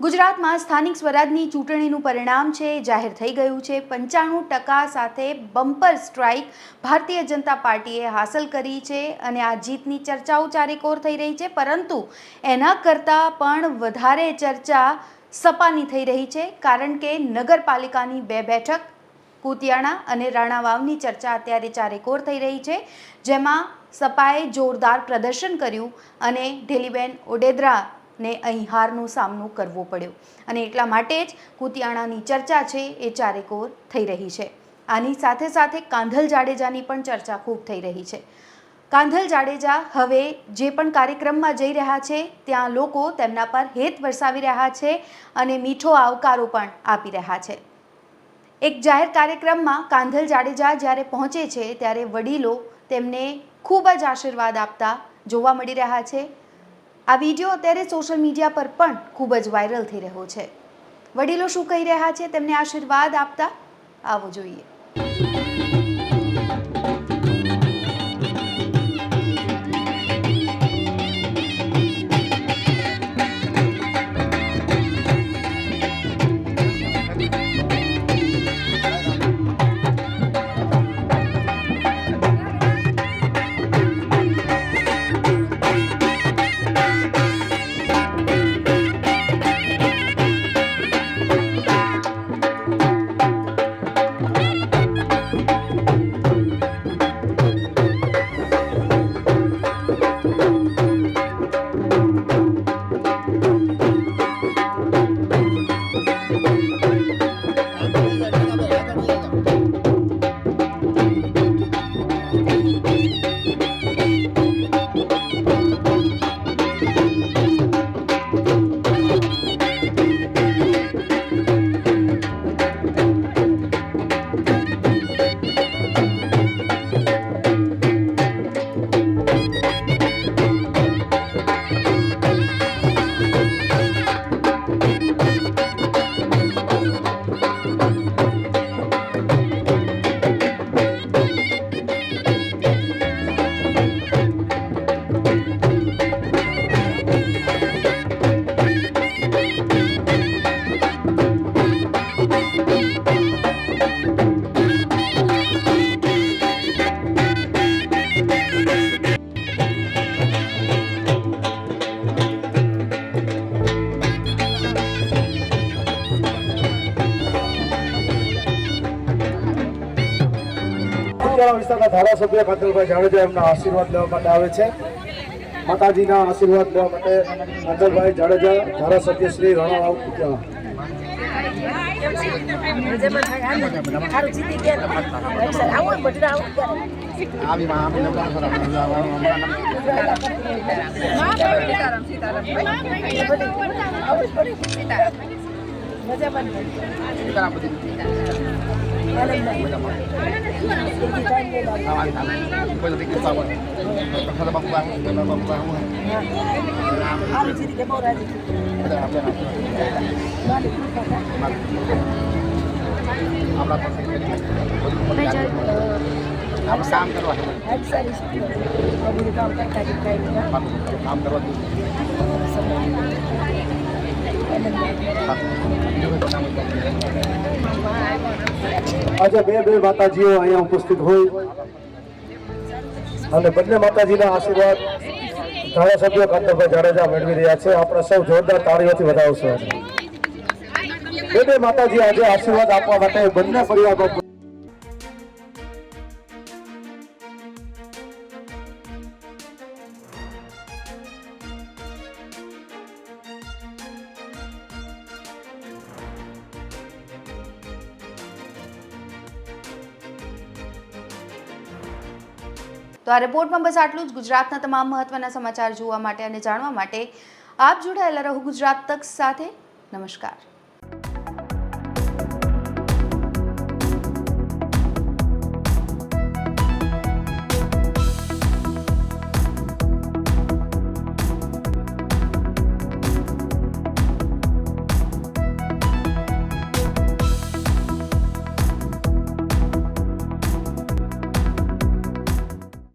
ગુજરાતમાં સ્થાનિક સ્વરાજની ચૂંટણીનું પરિણામ છે જાહેર થઈ ગયું છે। 95% સાથે બમ્પર સ્ટ્રાઇક ભારતીય જનતા પાર્ટીએ હાંસલ કરી છે અને આ જીતની ચર્ચાઓ ચારેકોર થઈ રહી છે, પરંતુ એના કરતાં પણ વધારે ચર્ચા સપાની થઈ રહી છે, કારણ કે નગરપાલિકાની 2 બેઠક કુતિયાણા અને રાણાવાવની ચર્ચા અત્યારે ચારેકોર થઈ રહી છે, જેમાં સપાએ જોરદાર પ્રદર્શન કર્યું અને ઢેલીબેન ઓડેદરા ને અહીં હારનો સામનો કરવો પડ્યો અને એટલા માટે જ કુતિયાણાની ચર્ચા છે એ ચારેકોર થઈ રહી છે। આની સાથે સાથે કાંધલ જાડેજાની પણ ચર્ચા ખૂબ થઈ રહી છે। કાંધલ જાડેજા હવે જે પણ કાર્યક્રમમાં જઈ રહ્યા છે ત્યાં લોકો તેમના પર હેત વરસાવી રહ્યા છે અને મીઠો આવકારો પણ આપી રહ્યા છે। એક જાહેર કાર્યક્રમમાં કાંધલ જાડેજા જ્યારે પહોંચે છે ત્યારે વડીલો તેમને ખૂબ જ આશીર્વાદ આપતા જોવા મળી રહ્યા છે। આ વિડીયો અત્યારે સોશિયલ મીડિયા પર પણ ખૂબ જ વાયરલ થઈ રહ્યો છે। વડીલો શું કહી રહ્યા છે તેમને આશીર્વાદ આપતા, આવો જોઈએ। વિસ્તારના ધારાસભ્ય કાંધલભાઈ જાડેજા એમના આશીર્વાદ લેવા માટે આવે છે। માતાજીના આશીર્વાદ લેવા માટે કાંધલભાઈ જાડેજા, ધારાસભ્ય શ્રી રાણાવાવ કુતિયાણા। આજે બે માતાજીઓ અહીંયા ઉપસ્થિત હોય અને બંને માતાજીના આશીર્વાદ ધારાસભ્ય કાંધલભાઈ જાડેજા મેળવી રહ્યા છે। આપણે સૌ જોરદાર તાળીઓથી વધાવશું। બે માતાજી આજે આશીર્વાદ આપવા માટે બંને પરિવારો તો આ રિપોર્ટમાં બસ આટલું જ। ગુજરાતના તમામ મહત્વના સમાચાર જોવા માટે અને જાણવા માટે આપ જોડાયેલા રહો ગુજરાત તક સાથે। નમસ્કાર।